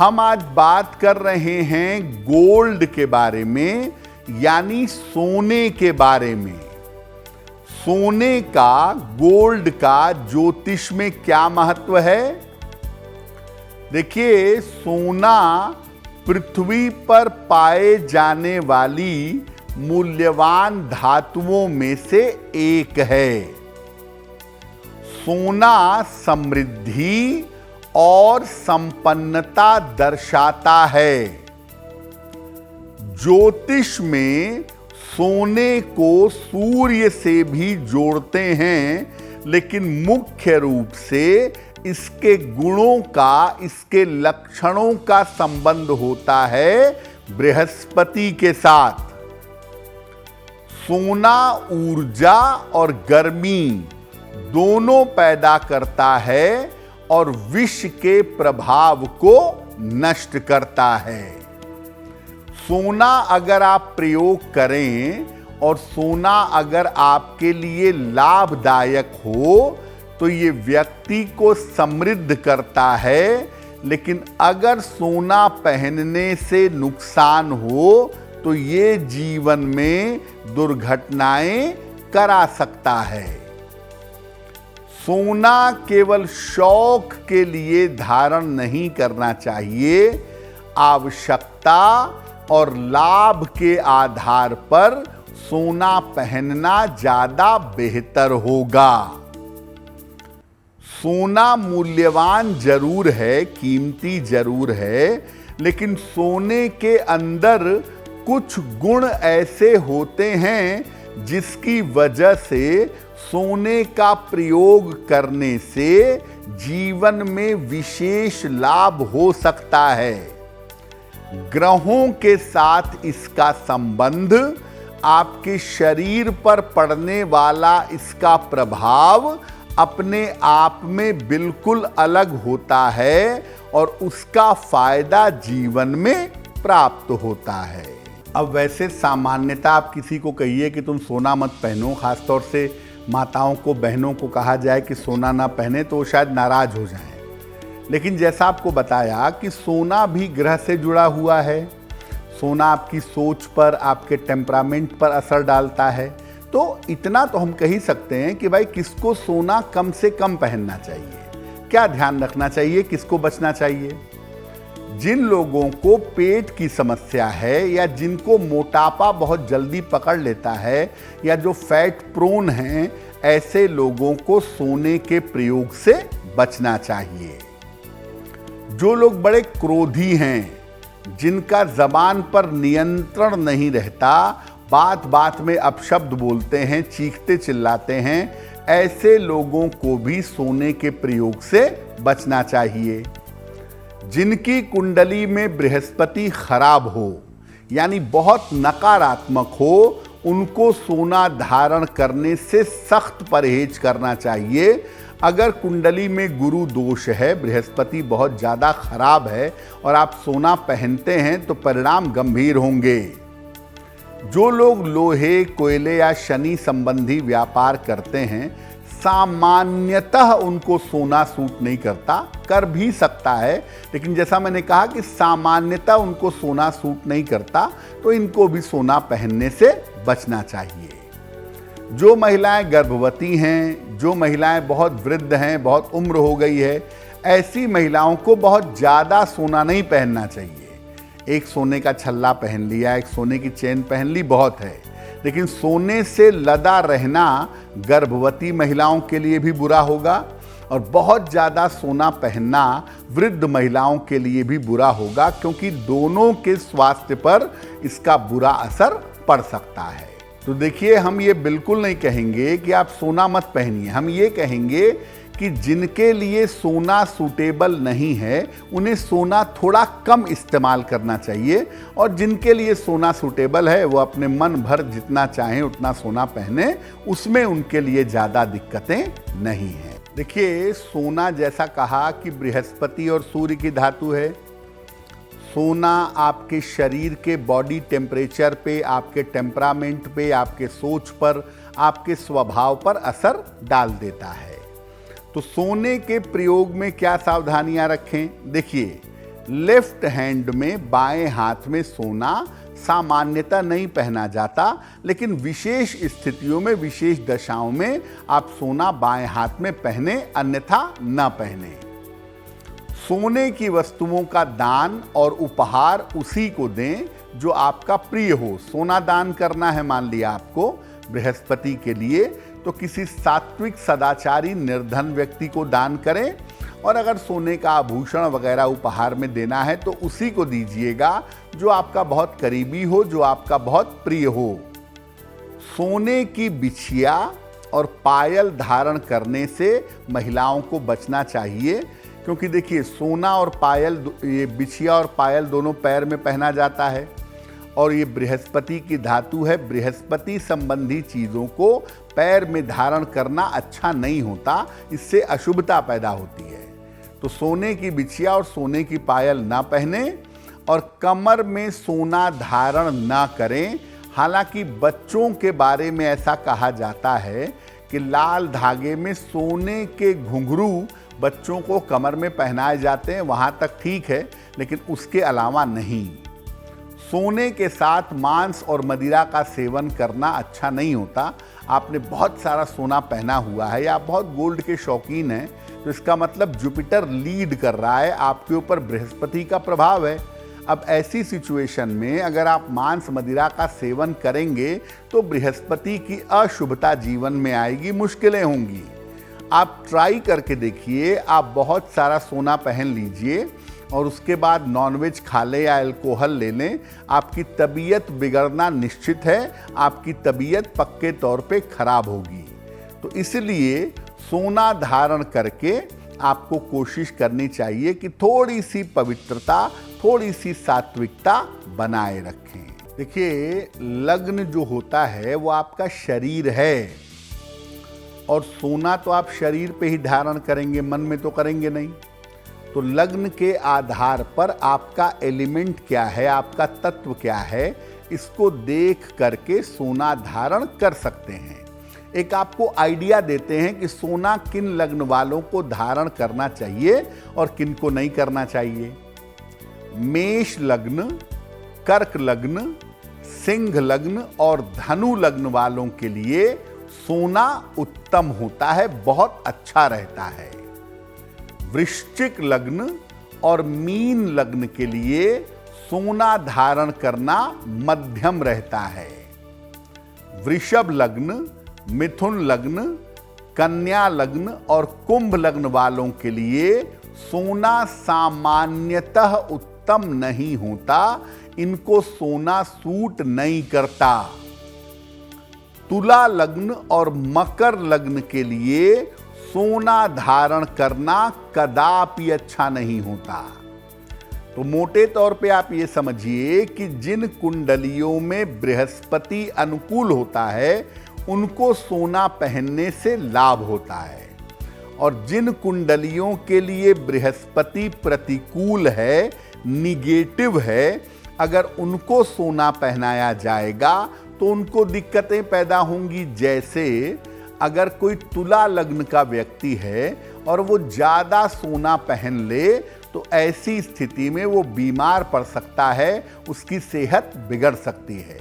हम आज बात कर रहे हैं गोल्ड के बारे में, यानी सोने के बारे में। सोने का, गोल्ड का ज्योतिष में क्या महत्व है? देखिए, सोना पृथ्वी पर पाए जाने वाली मूल्यवान धातुओं में से एक है। सोना समृद्धि और संपन्नता दर्शाता है। ज्योतिष में सोने को सूर्य से भी जोड़ते हैं, लेकिन मुख्य रूप से इसके गुणों का, इसके लक्षणों का संबंध होता है बृहस्पति के साथ। सोना ऊर्जा और गर्मी दोनों पैदा करता है और विष के प्रभाव को नष्ट करता है। सोना अगर आप प्रयोग करें और सोना अगर आपके लिए लाभदायक हो तो ये व्यक्ति को समृद्ध करता है, लेकिन अगर सोना पहनने से नुकसान हो तो ये जीवन में दुर्घटनाएं करा सकता है। सोना केवल शौक के लिए धारण नहीं करना चाहिए, आवश्यकता और लाभ के आधार पर सोना पहनना ज्यादा बेहतर होगा। सोना मूल्यवान जरूर है, कीमती जरूर है, लेकिन सोने के अंदर कुछ गुण ऐसे होते हैं जिसकी वजह से सोने का प्रयोग करने से जीवन में विशेष लाभ हो सकता है। ग्रहों के साथ इसका संबंध, आपके शरीर पर पड़ने वाला इसका प्रभाव अपने आप में बिल्कुल अलग होता है और उसका फायदा जीवन में प्राप्त होता है। अब वैसे सामान्यता आप किसी को कहिए कि तुम सोना मत पहनो, खासतौर से माताओं को, बहनों को कहा जाए कि सोना ना पहने तो वो शायद नाराज हो जाएं। लेकिन जैसा आपको बताया कि सोना भी ग्रह से जुड़ा हुआ है। सोना आपकी सोच पर, आपके टेम्परामेंट पर असर डालता है। तो इतना तो हम कह ही सकते हैं कि भाई किसको सोना कम से कम पहनना चाहिए, क्या ध्यान रखना चाहिए, किसको बचना चाहिए। जिन लोगों को पेट की समस्या है या जिनको मोटापा बहुत जल्दी पकड़ लेता है या जो फैट प्रोन हैं, ऐसे लोगों को सोने के प्रयोग से बचना चाहिए। जो लोग बड़े क्रोधी हैं, जिनका जबान पर नियंत्रण नहीं रहता, बात बात में अपशब्द बोलते हैं, चीखते चिल्लाते हैं, ऐसे लोगों को भी सोने के प्रयोग से बचना चाहिए। जिनकी कुंडली में बृहस्पति खराब हो, यानी बहुत नकारात्मक हो, उनको सोना धारण करने से सख्त परहेज करना चाहिए। अगर कुंडली में गुरु दोष है, बृहस्पति बहुत ज़्यादा खराब है और आप सोना पहनते हैं तो परिणाम गंभीर होंगे। जो लोग लोहे, कोयले या शनि संबंधी व्यापार करते हैं, सामान्यतः उनको सोना सूट नहीं करता, कर भी सकता है, लेकिन जैसा मैंने कहा कि सामान्यतः उनको सोना सूट नहीं करता, तो इनको भी सोना पहनने से बचना चाहिए। जो महिलाएं गर्भवती हैं, जो महिलाएं बहुत वृद्ध हैं, बहुत उम्र हो गई है, ऐसी महिलाओं को बहुत ज़्यादा सोना नहीं पहनना चाहिए। एक सोने का छल्ला पहन लिया, एक सोने की चेन पहन ली, बहुत है। लेकिन सोने से लदा रहना गर्भवती महिलाओं के लिए भी बुरा होगा और बहुत ज़्यादा सोना पहनना वृद्ध महिलाओं के लिए भी बुरा होगा, क्योंकि दोनों के स्वास्थ्य पर इसका बुरा असर पड़ सकता है। तो देखिए, हम ये बिल्कुल नहीं कहेंगे कि आप सोना मत पहनिए। हम ये कहेंगे कि जिनके लिए सोना सूटेबल नहीं है, उन्हें सोना थोड़ा कम इस्तेमाल करना चाहिए, और जिनके लिए सोना सूटेबल है वो अपने मन भर जितना चाहें उतना सोना पहने, उसमें उनके लिए ज़्यादा दिक्कतें नहीं हैं। देखिए, सोना जैसा कहा कि बृहस्पति और सूर्य की धातु है। सोना आपके शरीर के बॉडी टेम्परेचर पे, आपके टेम्परामेंट पे, आपके सोच पर, आपके स्वभाव पर असर डाल देता है। तो सोने के प्रयोग में क्या सावधानियां रखें? देखिए, लेफ्ट हैंड में बाएं हाथ में सोना सामान्यतः नहीं पहना जाता, लेकिन विशेष स्थितियों में, विशेष दशाओं में आप सोना बाएं हाथ में पहने, अन्यथा न पहने। सोने की वस्तुओं का दान और उपहार उसी को दें जो आपका प्रिय हो। सोना दान करना है, मान लिया आपको बृहस्पति के लिए, तो किसी सात्विक सदाचारी निर्धन व्यक्ति को दान करें। और अगर सोने का आभूषण वगैरह उपहार में देना है तो उसी को दीजिएगा जो आपका बहुत करीबी हो, जो आपका बहुत प्रिय हो। सोने की बिछिया और पायल धारण करने से महिलाओं को बचना चाहिए, क्योंकि देखिए सोना और पायल, ये बिछिया और पायल दोनों पैर में पहना जाता है और ये बृहस्पति की धातु है। बृहस्पति संबंधी चीज़ों को पैर में धारण करना अच्छा नहीं होता, इससे अशुभता पैदा होती है। तो सोने की बिछिया और सोने की पायल ना पहने और कमर में सोना धारण ना करें। हालांकि बच्चों के बारे में ऐसा कहा जाता है कि लाल धागे में सोने के घुंघरू बच्चों को कमर में पहनाए जाते हैं, वहाँ तक ठीक है, लेकिन उसके अलावा नहीं। सोने के साथ मांस और मदिरा का सेवन करना अच्छा नहीं होता। आपने बहुत सारा सोना पहना हुआ है या आप बहुत गोल्ड के शौकीन हैं, तो इसका मतलब जुपिटर लीड कर रहा है, आपके ऊपर बृहस्पति का प्रभाव है। अब ऐसी सिचुएशन में अगर आप मांस मदिरा का सेवन करेंगे तो बृहस्पति की अशुभता जीवन में आएगी, मुश्किलें होंगी। आप ट्राई करके देखिए, आप बहुत सारा सोना पहन लीजिए और उसके बाद नॉनवेज खा लें या अल्कोहल ले लें, आपकी तबीयत बिगड़ना निश्चित है, आपकी तबीयत पक्के तौर पे खराब होगी। तो इसलिए सोना धारण करके आपको कोशिश करनी चाहिए कि थोड़ी सी पवित्रता, थोड़ी सी सात्विकता बनाए रखें। देखिए, लग्न जो होता है वो आपका शरीर है और सोना तो आप शरीर पे ही धारण करेंगे, मन में तो करेंगे नहीं। तो लग्न के आधार पर आपका एलिमेंट क्या है, आपका तत्व क्या है, इसको देख करके सोना धारण कर सकते हैं। एक आपको आइडिया देते हैं कि सोना किन लग्न वालों को धारण करना चाहिए और किन को नहीं करना चाहिए। मेष लग्न, कर्क लग्न, सिंह लग्न और धनु लग्न वालों के लिए सोना उत्तम होता है, बहुत अच्छा रहता है। वृश्चिक लग्न और मीन लग्न के लिए सोना धारण करना मध्यम रहता है। वृषभ लग्न, मिथुन लग्न, कन्या लग्न और कुंभ लग्न वालों के लिए सोना सामान्यतः उत्तम नहीं होता, इनको सोना सूट नहीं करता। तुला लग्न और मकर लग्न के लिए सोना धारण करना कदापि अच्छा नहीं होता। तो मोटे तौर पे आप ये समझिए कि जिन कुंडलियों में बृहस्पति अनुकूल होता है उनको सोना पहनने से लाभ होता है, और जिन कुंडलियों के लिए बृहस्पति प्रतिकूल है, निगेटिव है, अगर उनको सोना पहनाया जाएगा तो उनको दिक्कतें पैदा होंगी। जैसे अगर कोई तुला लग्न का व्यक्ति है और वो ज़्यादा सोना पहन ले तो ऐसी स्थिति में वो बीमार पड़ सकता है, उसकी सेहत बिगड़ सकती है।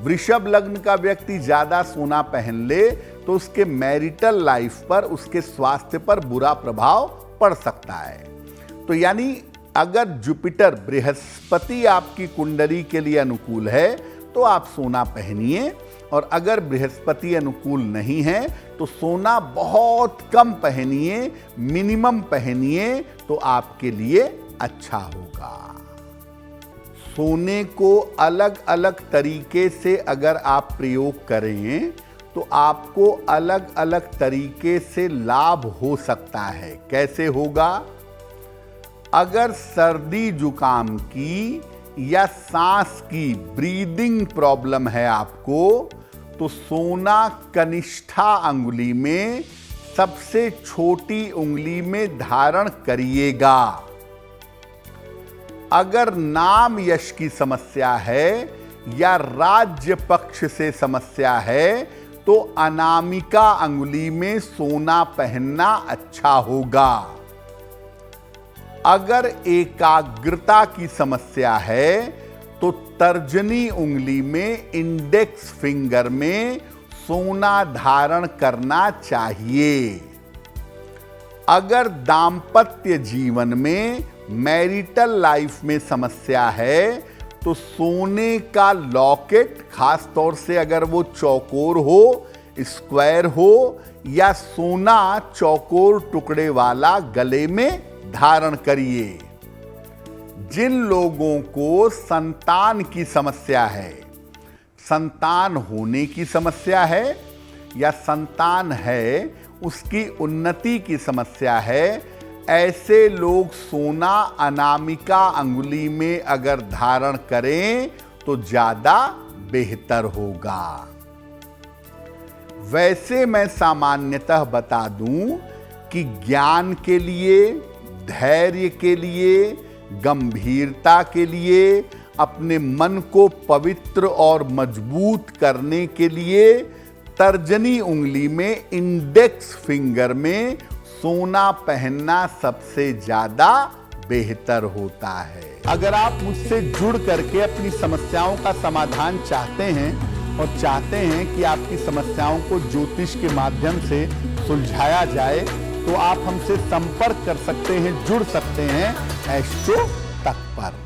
वृषभ लग्न का व्यक्ति ज़्यादा सोना पहन ले तो उसके मैरिटल लाइफ पर, उसके स्वास्थ्य पर बुरा प्रभाव पड़ सकता है। तो यानी अगर जुपिटर बृहस्पति आपकी कुंडली के लिए अनुकूल है तो आप सोना पहनिए, और अगर बृहस्पति अनुकूल नहीं है तो सोना बहुत कम पहनिए, मिनिमम पहनिए, तो आपके लिए अच्छा होगा। सोने को अलग अलग तरीके से अगर आप प्रयोग करें तो आपको अलग अलग तरीके से लाभ हो सकता है। कैसे होगा? अगर सर्दी जुकाम की या सांस की ब्रीदिंग प्रॉब्लम है आपको, तो सोना कनिष्ठा अंगुली में, सबसे छोटी उंगली में धारण करिएगा। अगर नाम यश की समस्या है या राज्य पक्ष से समस्या है तो अनामिका अंगुली में सोना पहनना अच्छा होगा। अगर एकाग्रता की समस्या है तो तर्जनी उंगली में, इंडेक्स फिंगर में सोना धारण करना चाहिए। अगर दांपत्य जीवन में, मैरिटल लाइफ में समस्या है तो सोने का लॉकेट, खास तौर से अगर वो चौकोर हो, स्क्वायर हो या सोना चौकोर टुकड़े वाला गले में धारण करिए। जिन लोगों को संतान की समस्या है, संतान होने की समस्या है या संतान है उसकी उन्नति की समस्या है, ऐसे लोग सोना अनामिका अंगुली में अगर धारण करें तो ज्यादा बेहतर होगा। वैसे मैं सामान्यतः बता दूं कि ज्ञान के लिए, धैर्य के लिए, गंभीरता के लिए, अपने मन को पवित्र और मजबूत करने के लिए तर्जनी उंगली में, इंडेक्स फिंगर में सोना पहनना सबसे ज्यादा बेहतर होता है। अगर आप मुझसे जुड़ करके अपनी समस्याओं का समाधान चाहते हैं और चाहते हैं कि आपकी समस्याओं को ज्योतिष के माध्यम से सुलझाया जाए तो आप हमसे संपर्क कर सकते हैं, जुड़ सकते हैं एस्ट्रो तक पर।